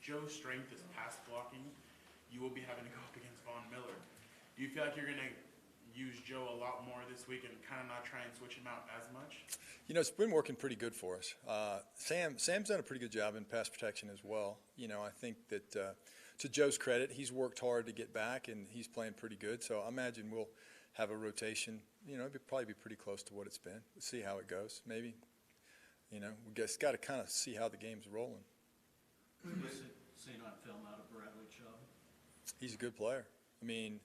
Joe's strength is pass blocking. You will be having to go up against Von Miller. Do you feel like you're going to use Joe a lot more this week and kind of not try and switch him out as much? You know, it's been working pretty good for us. Sam's done a pretty good job in pass protection as well. You know, I think that to Joe's credit, he's worked hard to get back, and he's playing pretty good. So I imagine we'll have a rotation. You know, it'll probably be pretty close to what it's been. We'll see how it goes. Maybe, you know, we just got to kind of see how the game's rolling. What do you see on film out of Bradley Chubb? He's a good player. I mean,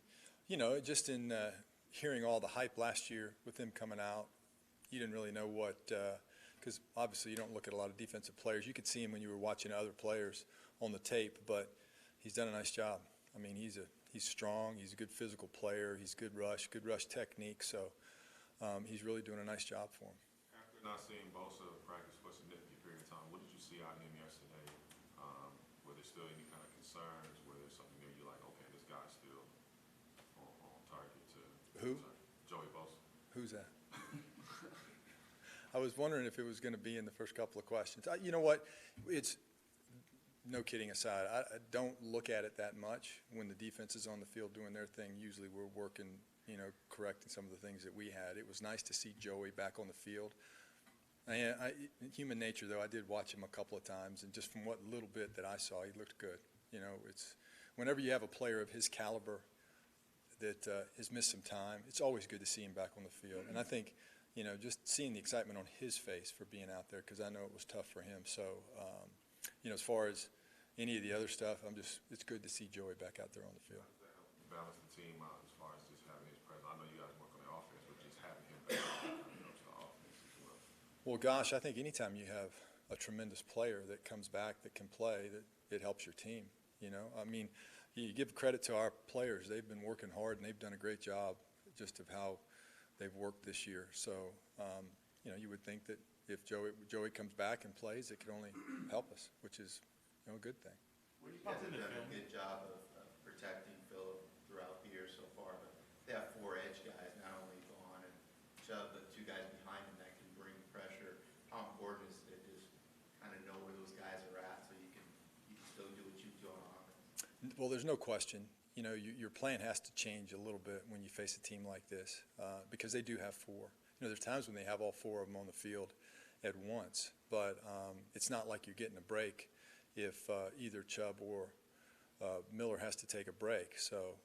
you know, just in hearing all the hype last year with him coming out, you didn't really know what, because obviously you don't look at a lot of defensive players. You could see him when you were watching other players on the tape, but he's done a nice job. I mean, he's strong. He's a good physical player. He's good rush technique. So he's really doing a nice job for him. After not seeing Bosa practice for a significant period of time, what did you see out of him yesterday? Were there still any kind of concerns? Were there something there you're like, okay, this guy's still on target to? Who? Joey Bosa. Who's that? I was wondering if it was going to be in the first couple of questions. You know what? It's no kidding aside. I don't look at it that much when the defense is on the field doing their thing. Usually we're working, you know, correcting some of the things that we had. It was nice to see Joey back on the field. Human nature, though, I did watch him a couple of times, and just from what little bit that I saw, he looked good. You know, it's whenever you have a player of his caliber that has missed some time, it's always good to see him back on the field. And I think, you know, just seeing the excitement on his face for being out there, because I know it was tough for him. So, you know, as far as any of the other stuff, it's good to see Joey back out there on the field. How does that help balance the team out as far as just having his presence? I know you guys work on the offense, but just having him back kind of helps the offense as well. Well, gosh, I think anytime you have a tremendous player that comes back that can play, that it helps your team. You know, I mean, you give credit to our players. They've been working hard, and they've done a great job just of how they've worked this year. So, you know, you would think that if Joey comes back and plays, it could only help us, which is, you know, a good thing. When you Yeah, popped in they've the done film, a good job of protecting Phillip throughout the year so far, but they have 4 edge guys, not only Vaughn and Chubb, but 2 guys behind him that can bring pressure. How important is it to just kind of know where those guys are at so you can still do what you do on offense? Well, there's no question. You know, your plan has to change a little bit when you face a team like this because they do have 4. You know, there's times when they have all 4 of them on the field at once, but it's not like you're getting a break if either Chubb or Miller has to take a break. So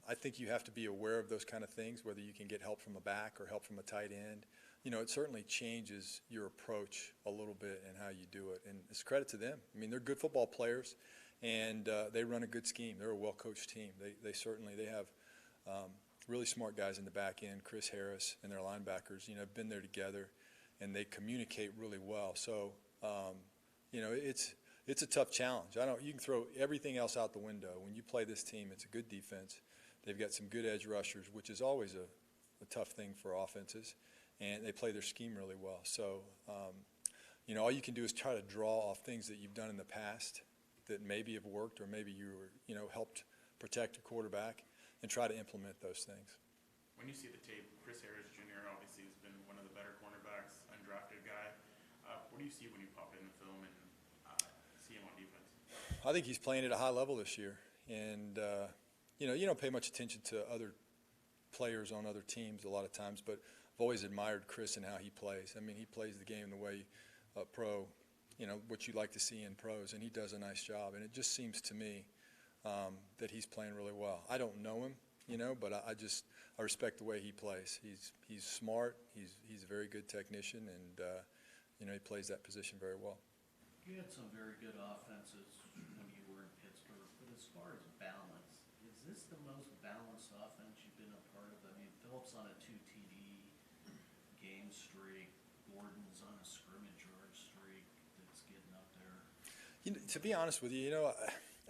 I think you have to be aware of those kind of things, whether you can get help from a back or help from a tight end. You know, it certainly changes your approach a little bit and how you do it, and it's credit to them. I mean, they're good football players, and they run a good scheme. They're a well-coached team. They have really smart guys in the back end, Chris Harris and their linebackers, you know, have been there together, and they communicate really well. So, you know, it's a tough challenge. You can throw everything else out the window. When you play this team, it's a good defense. They've got some good edge rushers, which is always a tough thing for offenses, and they play their scheme really well. So, you know, all you can do is try to draw off things that you've done in the past that maybe have worked, or maybe you were, you know, helped protect a quarterback, and try to implement those things. when you see the tape, Chris Harris Jr. obviously has been one of the better cornerbacks, undrafted guy. What do you see when you pop in the film and see him on defense? I think he's playing at a high level this year, and you know, you don't pay much attention to other players on other teams a lot of times, but I've always admired Chris and how he plays. I mean, he plays the game the way a pro, you know, what you like to see in pros, and he does a nice job. And it just seems to me that he's playing really well. I don't know him, you know, but I respect the way he plays. He's smart. He's a very good technician, and you know, he plays that position very well. You had some very good offenses when you were in Pittsburgh, but as far as balance, is this the most balanced offense you've been a part of? I mean, Phillips on a 2 TD game streak, Gordon's on a scrimmage yard streak that's getting up there. You know, to be honest with you, you know,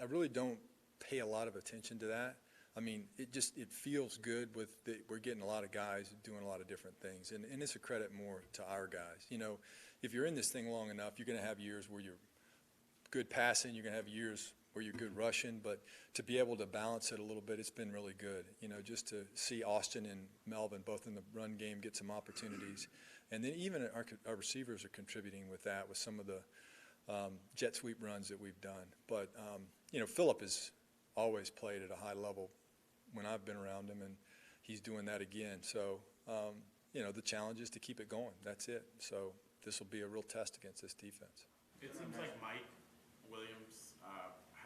I really don't pay a lot of attention to that. I mean, it feels good we're getting a lot of guys doing a lot of different things, and it's a credit more to our guys. You know, if you're in this thing long enough, you're going to have years where you're good passing, you're going to have years where you're good rushing, but to be able to balance it a little bit, it's been really good. You know, just to see Austin and Melvin both in the run game get some opportunities, and then even our receivers are contributing with that, with some of the jet sweep runs that we've done. But, Phillip has always played at a high level when I've been around him, and he's doing that again. So, the challenge is to keep it going. That's it. So this will be a real test against this defense. It seems like Mike Williams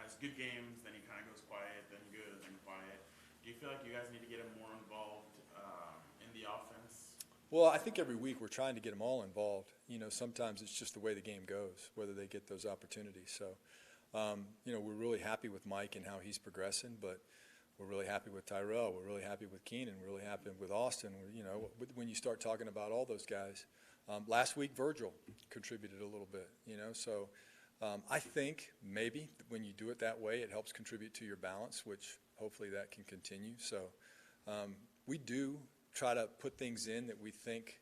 has good games, then he kind of goes quiet, then good, then quiet. Do you feel like you guys need to get him more involved in the offense? Well, I think every week we're trying to get them all involved. Sometimes it's just the way the game goes, whether they get those opportunities. So, we're really happy with Mike and how he's progressing, but we're really happy with Tyrell. We're really happy with Keenan. We're really happy with Austin. When you start talking about all those guys, last week Virgil contributed a little bit. So I think maybe when you do it that way, it helps contribute to your balance, which hopefully that can continue. So we do try to put things in that we think,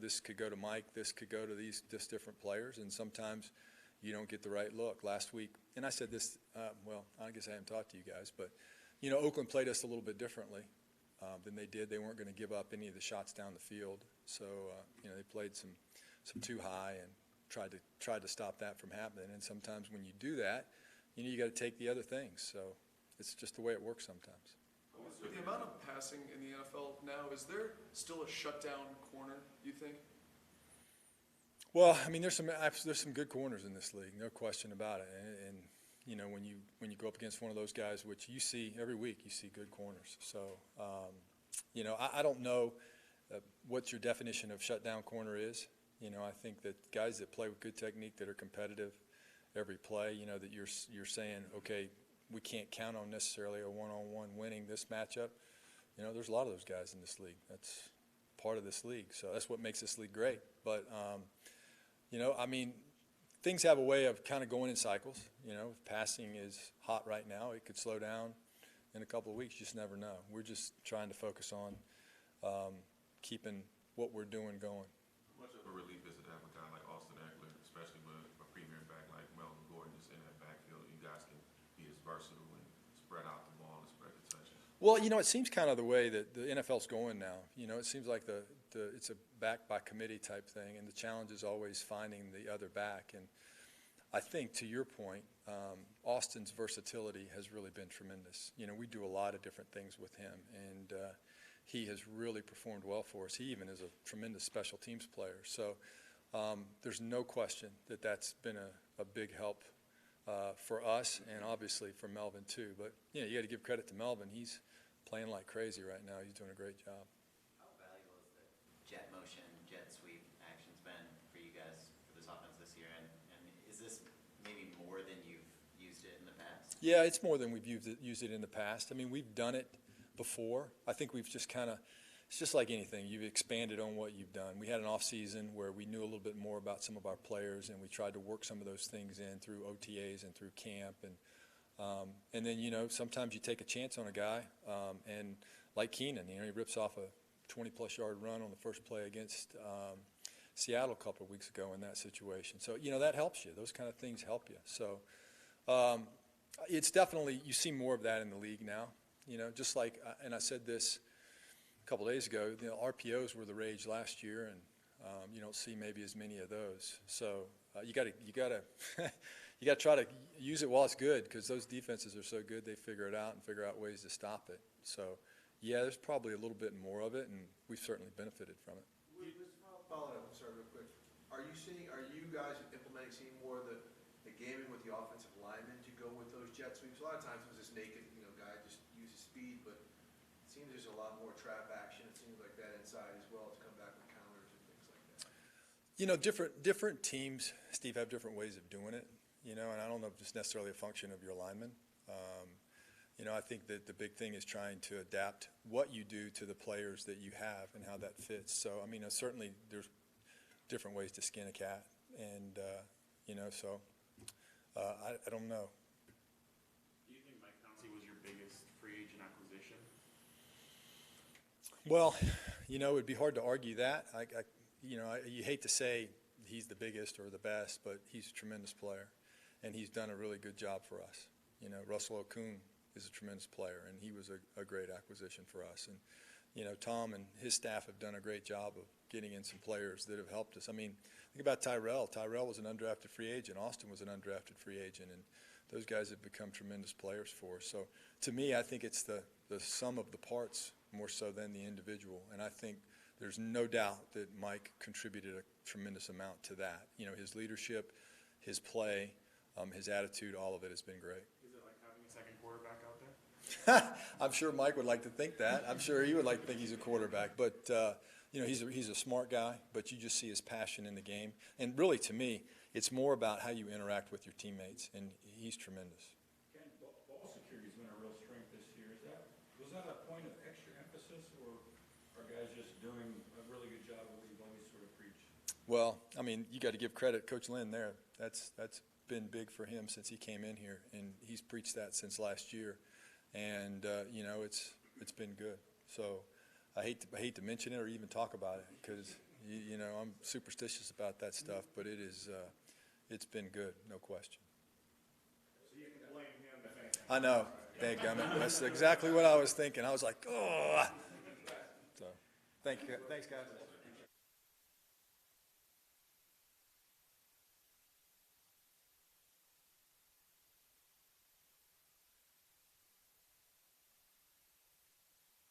this could go to Mike, this could go to these different players, and sometimes you don't get the right look. Last week, and I said this, I guess I haven't talked to you guys, but Oakland played us a little bit differently than they did. They weren't going to give up any of the shots down the field. So, they played some too high and tried to stop that from happening. And sometimes when you do that, you got to take the other things. So it's just the way it works sometimes. With the amount of passing in the NFL now, is there still a shutdown corner, you think? Well, there's some good corners in this league, no question about it. And when you go up against one of those guys, which you see every week, you see good corners. So, I don't know what your definition of shutdown corner is. I think that guys that play with good technique, that are competitive every play, that you're saying, okay, we can't count on necessarily a one-on-one winning this matchup. There's a lot of those guys in this league. That's part of this league. So that's what makes this league great. But, things have a way of kind of going in cycles. If passing is hot right now, it could slow down in a couple of weeks. You just never know. We're just trying to focus on keeping what we're doing going. How much of a relief is it to have a guy like Austin Eckler, especially with a premier back like Melvin Gordon just in that backfield? You guys can be as versatile and spread out the ball and spread the touches. Well, it seems kind of the way that the NFL's going now. It seems like it's a back by committee type thing, and the challenge is always finding the other back. And I think, to your point, Austin's versatility has really been tremendous. We do a lot of different things with him, and he has really performed well for us. He even is a tremendous special teams player. So there's no question that that's been a big help for us, and obviously for Melvin too. But you got to give credit to Melvin. He's playing like crazy right now. He's doing a great job. How valuable is the jet motion, jet sweep actions been for you guys for this offense this year? And is this maybe more than you've used it in the past? Yeah, it's more than we've used it in the past. We've done it before. I think we've just it's just like anything. You've expanded on what you've done. We had an off season where we knew a little bit more about some of our players, and we tried to work some of those things in through OTAs and through camp. And then, sometimes you take a chance on a guy, and like Keenan, he rips off a 20-plus yard run on the first play against Seattle a couple of weeks ago in that situation. So, that helps you. Those kind of things help you. So it's definitely, you see more of that in the league now. Just like, and I said this a couple days ago, RPOs were the rage last year, and you don't see maybe as many of those. So you got to try to use it while it's good, because those defenses are so good, they figure it out and figure out ways to stop it. So yeah, there's probably a little bit more of it, and we've certainly benefited from it. Follow up, sorry, real quick. Are you guys seeing more of the gaming with the offensive linemen to go with those jet sweeps? A lot of times it was this naked, guy just uses speed, but it seems there's a lot more trap action. It seems like that inside as well to come back with counters and things like that. Different teams, Steve, have different ways of doing it, and I don't know if it's necessarily a function of your linemen. I think that the big thing is trying to adapt what you do to the players that you have and how that fits. So, certainly there's different ways to skin a cat, and, so I don't know. Do you think Mike Pouncey was your biggest free agent acquisition? Well, it would be hard to argue that. You hate to say he's the biggest or the best, but he's a tremendous player, and he's done a really good job for us. Russell Okung is a tremendous player, and he was a great acquisition for us. And, Tom and his staff have done a great job of getting in some players that have helped us. I mean, think about Tyrell. Tyrell was an undrafted free agent. Austin was an undrafted free agent, and those guys have become tremendous players for us. So to me, I think it's the sum of the parts more so than the individual, and I think there's no doubt that Mike contributed a tremendous amount to that. You know, his leadership, his play, his attitude, all of it has been great. Is it like having a second quarterback out there? I'm sure Mike would like to think that. I'm sure he would like to think he's a quarterback. But, you know, he's a smart guy, but you just see his passion in the game. And really, to me, it's more about how you interact with your teammates, and he's tremendous. Ken, ball security has been a real strength this year. Was that a point of extra emphasis, or are guys just doing a really good job of what you've always sort of preached? Well, I mean, you got to give credit Coach Lynn there. That's been big for him since he came in here, and he's preached that since last year. And you know, it's been good. So I hate to mention it or even talk about it because you know I'm superstitious about that stuff, but it's been good, no question. So you can blame him if anything. I know, dadgummit. That's exactly what I was thinking. I was like, oh. So, thanks, guys.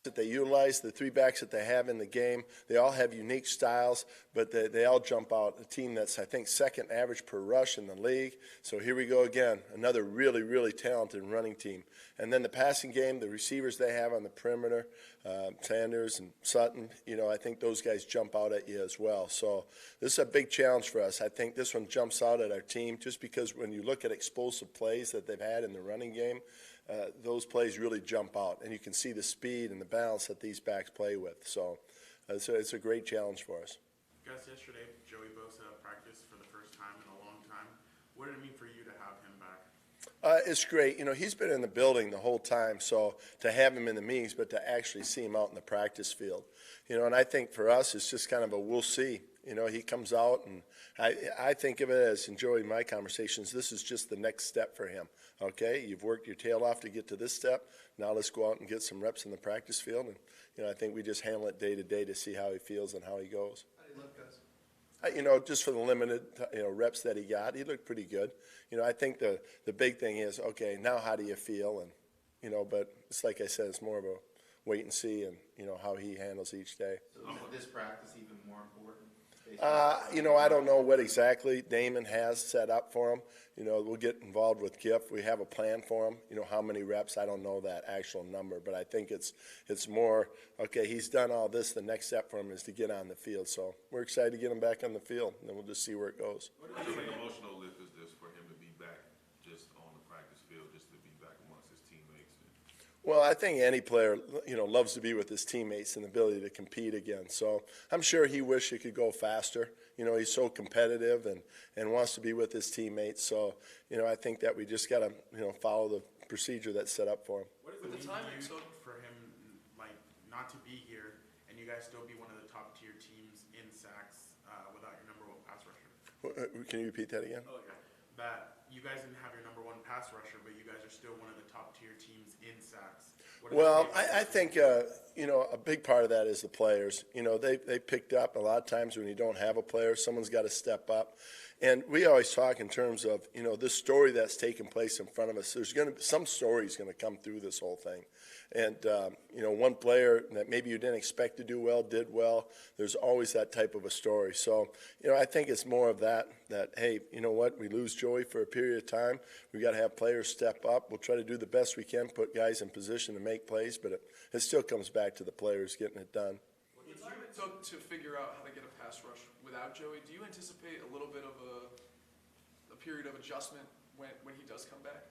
That they utilize, the three backs that they have in the game. They all have unique styles, but they all jump out. A team that's, I think, second average per rush in the league. So here we go again, another really, really talented running team. And then the passing game, the receivers they have on the perimeter, Sanders and Sutton, you know, I think those guys jump out at you as well. So this is a big challenge for us. I think this one jumps out at our team just because when you look at explosive plays that they've had in the running game, those plays really jump out, and you can see the speed and the balance that these backs play with. So it's a great challenge for us. Guys, yesterday, Joey Bosa practiced for the first time in a long time. What did it mean for you to have him back? It's great. You know, he's been in the building the whole time, so to have him in the meetings, but to actually see him out in the practice field. You know, and I think for us, it's just kind of a we'll see. You know, he comes out, and I think of it as, enjoying my conversations, this is just the next step for him. Okay, you've worked your tail off to get to this step. Now let's go out and get some reps in the practice field. And, you know, I think we just handle it day to day to see how he feels and how he goes. How do you look, guys? You know, just for the limited, reps that he got, he looked pretty good. You know, I think the big thing is, okay, now how do you feel? And, you know, but it's like I said, it's more of a wait and see and, you know, how he handles each day. So is this practice even more important? You know, I don't know what exactly Damon has set up for him. You know, we'll get involved with Giff. We have a plan for him. You know, how many reps, I don't know that actual number, but I think it's more, okay, he's done all this. The next step for him is to get on the field. So we're excited to get him back on the field, and then we'll just see where it goes. What do you think emotional lift is this for him to be back just on the practice field, just to be back amongst his teammates? Well, I think any player, you know, loves to be with his teammates and the ability to compete again. So I'm sure he wished he could go faster. You know, he's so competitive and wants to be with his teammates. So, you know, I think that we just got to, you know, follow the procedure that's set up for him. What does With it the mean timing, to you so- for him, like, not to be here and you guys still be one of the top tier teams in sacks without your number one pass rusher? Can you repeat that again? Oh, yeah. That you guys didn't have your number one pass rusher, but you guys are still one of the top tier teams in sacks. Well, I think, you know, a big part of that is the players. You know, they picked up a lot of times when you don't have a player, someone's got to step up. And we always talk in terms of, you know, this story that's taking place in front of us. There's going to be some stories going to come through this whole thing. And, you know, one player that maybe you didn't expect to do well did well. There's always that type of a story. So, you know, I think it's more of that, hey, you know what, we lose Joey for a period of time. We got to have players step up. We'll try to do the best we can, put guys in position to make plays, but it still comes back to the players getting it done. What the time it took to figure out how to get a pass rush without Joey, do you anticipate a little bit of a period of adjustment when he does come back?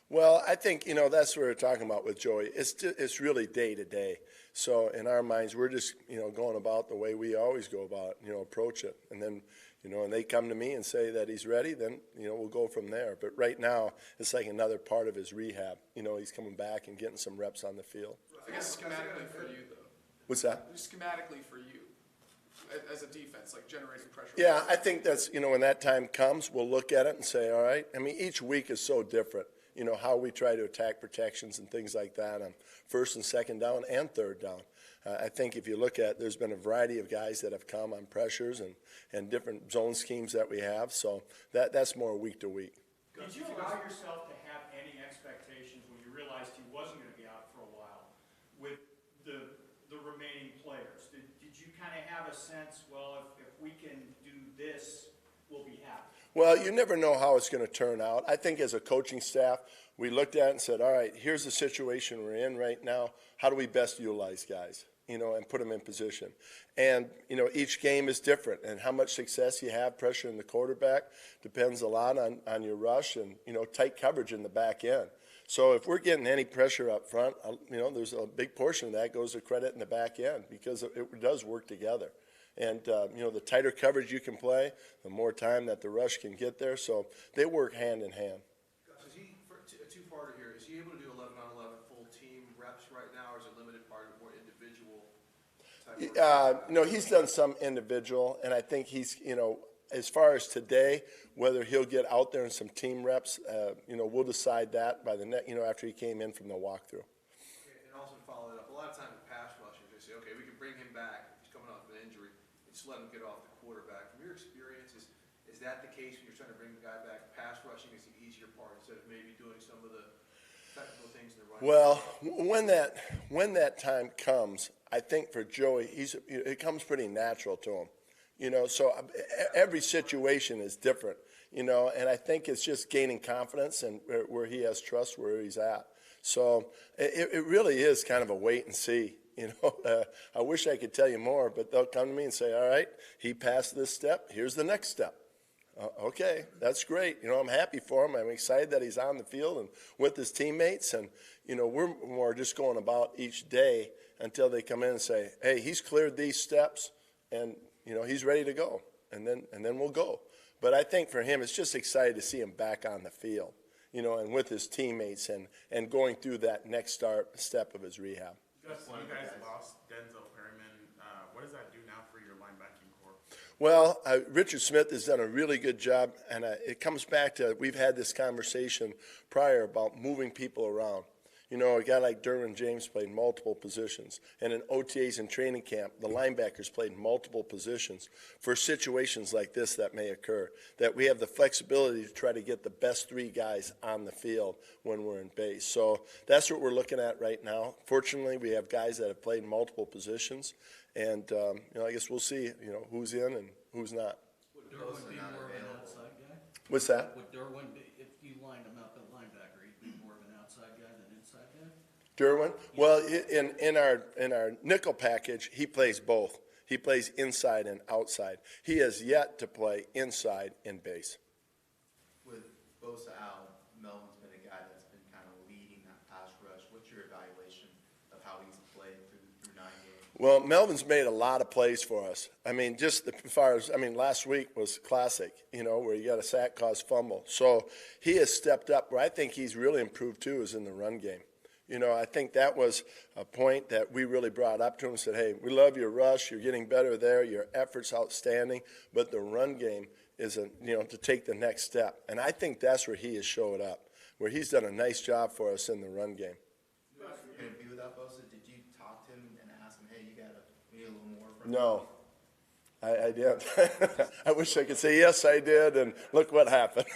Well, I think, you know, that's what we're talking about with Joey. It's really day to day. So in our minds, we're just, you know, going about the way we always go about it, you know, approach it. And then, you know, and they come to me and say that he's ready, then, you know, we'll go from there. But right now, it's like another part of his rehab. You know, he's coming back and getting some reps on the field. I guess schematically for you, though. What's that? Schematically for you, as a defense, like generating pressure. Yeah, I think that's, you know, when that time comes, we'll look at it and say, all right. I mean, each week is so different. how we try to attack protections and things like that on first and second down and third down. I think if you look at, there's been a variety of guys that have come on pressures and different zone schemes that we have. So that's more week to week. Did you allow yourself to have any expectations when you realized he wasn't going to be out for a while with the remaining players? Did you kind of have a sense, well, if we can do this, we'll be happy? Well, you never know how it's going to turn out. I think as a coaching staff, we looked at it and said, all right, here's the situation we're in right now. How do we best utilize guys, and put them in position? And, each game is different, and how much success you have pressuring the quarterback depends a lot on your rush and, tight coverage in the back end. So if we're getting any pressure up front, there's a big portion of that goes to credit in the back end because it does work together. And, the tighter coverage you can play, the more time that the rush can get there. So they work hand in hand. Gus, is he, for a two-parter here, is he able to do 11-on-11 full team reps right now, or is it limited part of more individual type work? He's done some individual, and I think he's, as far as today, whether he'll get out there in some team reps, we'll decide that by the after he came in from the walkthrough. Okay, and also to follow that up, a lot of times with pass rushers, they say, okay, we can bring him back, he's coming off an injury, and just let him get off the quarterback. From your experience, is that the case when you're trying to bring the guy back? Pass rushing is the easier part instead of maybe doing some of the technical things in the running? Well, when that time comes, I think for Joey, it comes pretty natural to him. So every situation is different, and I think it's just gaining confidence and where he has trust where he's at. So it really is kind of a wait and see. I wish I could tell you more, but they'll come to me and say, all right, he passed this step. Here's the next step. Okay, that's great. I'm happy for him. I'm excited that he's on the field and with his teammates. And, we're more just going about each day until they come in and say, hey, he's cleared these steps and, he's ready to go. And then we'll go. But I think for him, it's just excited to see him back on the field, and with his teammates and going through that next step of his rehab. You guys lost Denzel Perryman. What does that do now for your linebacking core? Well, Richard Smith has done a really good job, and it comes back to we've had this conversation prior about moving people around. A guy like Derwin James played multiple positions, and in OTAs and training camp, the linebackers played multiple positions for situations like this that may occur, that we have the flexibility to try to get the best three guys on the field when we're in base. So that's what we're looking at right now. Fortunately, we have guys that have played multiple positions, and I guess we'll see, who's in and who's not. Would Derwin be more of an outside guy? What's that? Would Derwin be, if you lined him up at linebacker, he'd be more of an outside guy than inside guy? Derwin? Well, in our nickel package, he plays both. He plays inside and outside. He has yet to play inside in base. With Bosa out, Melvin's been a guy that's been kind of leading that pass rush. What's your evaluation of how he's played through 9 games? Well, Melvin's made a lot of plays for us. Just as far as, last week was classic, where you got a sack, caused fumble. So he has stepped up. Where I think he's really improved, too, is in the run game. I think that was a point that we really brought up to him and said, hey, we love your rush. You're getting better there. Your effort's outstanding. But the run game is, to take the next step. And I think that's where he has showed up, where he's done a nice job for us in the run game. You're going to be without Bosa. Did you talk to him and ask him, hey, we need a little more from him? No. I did. I wish I could say, yes, I did, and look what happened.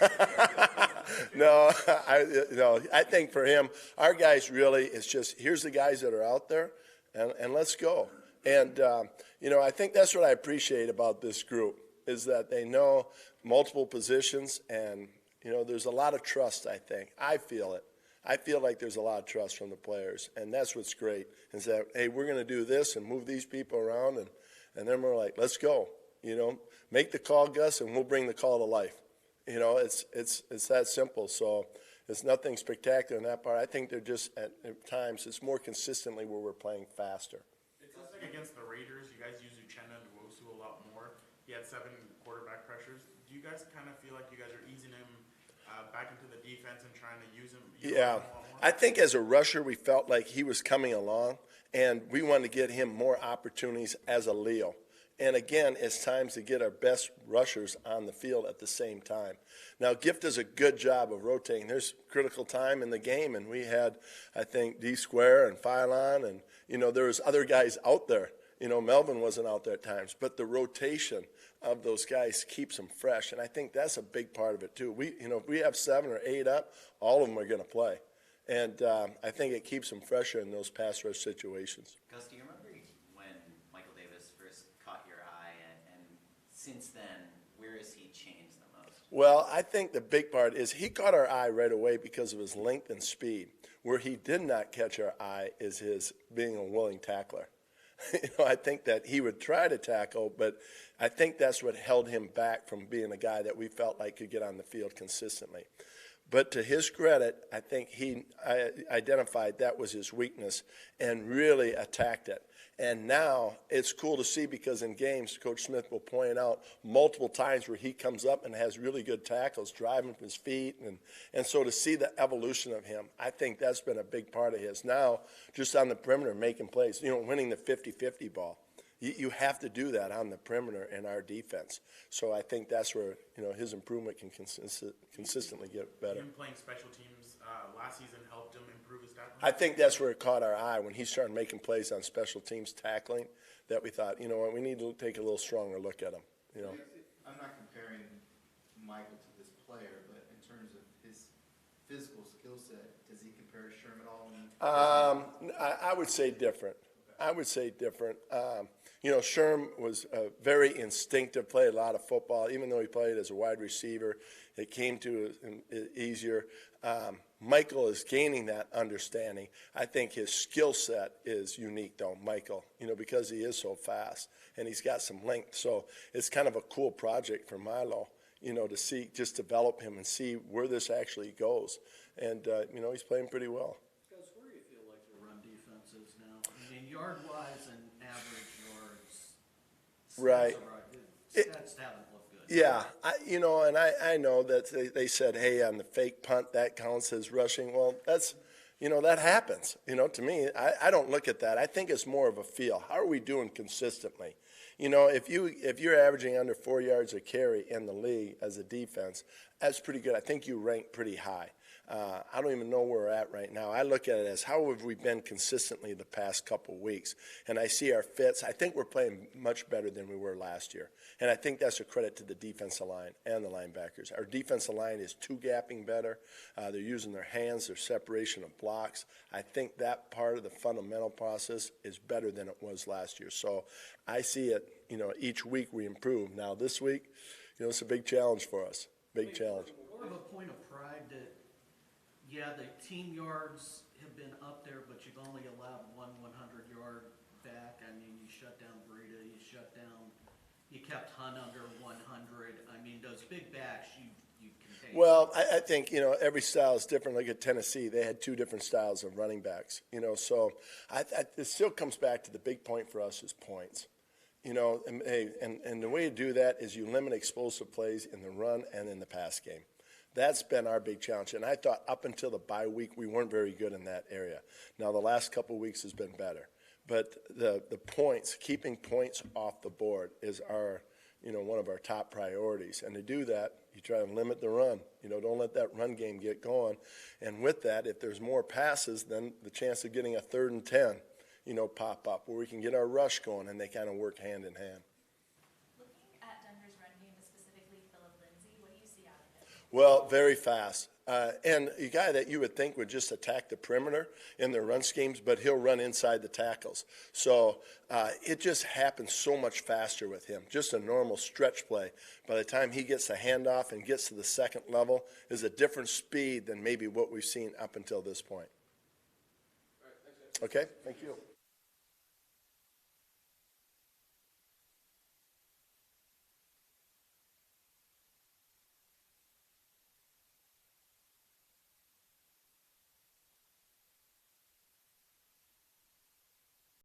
No, I think for him, our guys really, it's just, here's the guys that are out there, and let's go. And, I think that's what I appreciate about this group, is that they know multiple positions, and, there's a lot of trust, I think. I feel it. I feel like there's a lot of trust from the players, and that's what's great, is that, hey, we're going to do this and move these people around, and then we're like, let's go, make the call, Gus, and we'll bring the call to life. It's that simple. So it's nothing spectacular in that part. I think they're just, at times, it's more consistently where we're playing faster. It sounds like against the Raiders, you guys use Uchenna and Nwosu a lot more. He had 7 quarterback pressures. Do you guys kind of feel like you guys are easing him back into the defense and trying to use him? Yeah. I think as a rusher, we felt like he was coming along, and we wanted to get him more opportunities as a Leo. And again, it's times to get our best rushers on the field at the same time. Now, Gift does a good job of rotating. There's critical time in the game, and we had, I think, D-Square and Phylon, and, there was other guys out there. Melvin wasn't out there at times. But the rotation of those guys keeps them fresh, and I think that's a big part of it, too. If we have 7 or 8 up, all of them are going to play. And I think it keeps them fresher in those pass rush situations. Gus, do you remember when Michael Davis first caught your eye, and since then, where has he changed the most? Well, I think the big part is he caught our eye right away because of his length and speed. Where he did not catch our eye is his being a willing tackler. I think that he would try to tackle, but I think that's what held him back from being a guy that we felt like could get on the field consistently. But to his credit, I think he identified that was his weakness and really attacked it. And now it's cool to see because in games, Coach Smith will point out multiple times where he comes up and has really good tackles, driving with his feet. And so to see the evolution of him, I think that's been a big part of his. Now, just on the perimeter, making plays, winning the 50-50 ball. You have to do that on the perimeter in our defense. So I think that's where, his improvement can consistently get better. Him playing special teams last season helped him improve his tackling? I think that's where it caught our eye when he started making plays on special teams tackling, that we thought, we need to take a little stronger look at him, I'm not comparing Michael to this player, but in terms of his physical skill set, does he compare to Sherm at all? I would say different. I would say different. Sherm was a very instinctive, played a lot of football, even though he played as a wide receiver. It came to him easier. Michael is gaining that understanding. I think his skill set is unique, though, Michael, because he is so fast and he's got some length. So it's kind of a cool project for Milo, to see, just develop him and see where this actually goes. And, he's playing pretty well. Guys, where do you feel like your run defense is now? I mean, yard-wise and average yards. Right. Stats haven't looked good. Yeah, I know that they said, hey, on the fake punt, that counts as rushing. Well, that's, that happens. To me, I don't look at that. I think it's more of a feel. How are we doing consistently? If you're averaging under 4 yards a carry in the league as a defense, that's pretty good. I think you rank pretty high. I don't even know where we're at right now. I look at it as how have we been consistently the past couple of weeks. And I see our fits. I think we're playing much better than we were last year. And I think that's a credit to the defensive line and the linebackers. Our defensive line is two-gapping better. They're using their hands, their separation of blocks. I think that part of the fundamental process is better than it was last year. So I see it, each week we improve. Now this week, it's a big challenge for us, big challenge. More of a point of pride that, yeah, the team yards have been up there, but you've only allowed one 100-yard back. I mean, you shut down Breida, you kept Hunt under 100. I mean, those big backs, you contain. Well, I think, every style is different. Look at Tennessee. They had 2 different styles of running backs, so it still comes back to the big point for us is points. And the way to do that is you limit explosive plays in the run and in the pass game. That's been our big challenge. And I thought up until the bye week, we weren't very good in that area. Now, the last couple of weeks has been better. But the points, keeping points off the board is our, one of our top priorities. And to do that, you try to limit the run. Don't let that run game get going. And with that, if there's more passes, then the chance of getting a 3rd and 10, pop up where we can get our rush going and they kind of work hand in hand. Looking at Denver's run game, specifically Phillip Lindsay, what do you see out of it? Well, very fast. And a guy that you would think would just attack the perimeter in their run schemes, but he'll run inside the tackles. So it just happens so much faster with him. Just a normal stretch play. By the time he gets the handoff and gets to the second level is a different speed than maybe what we've seen up until this point. Okay, thank you.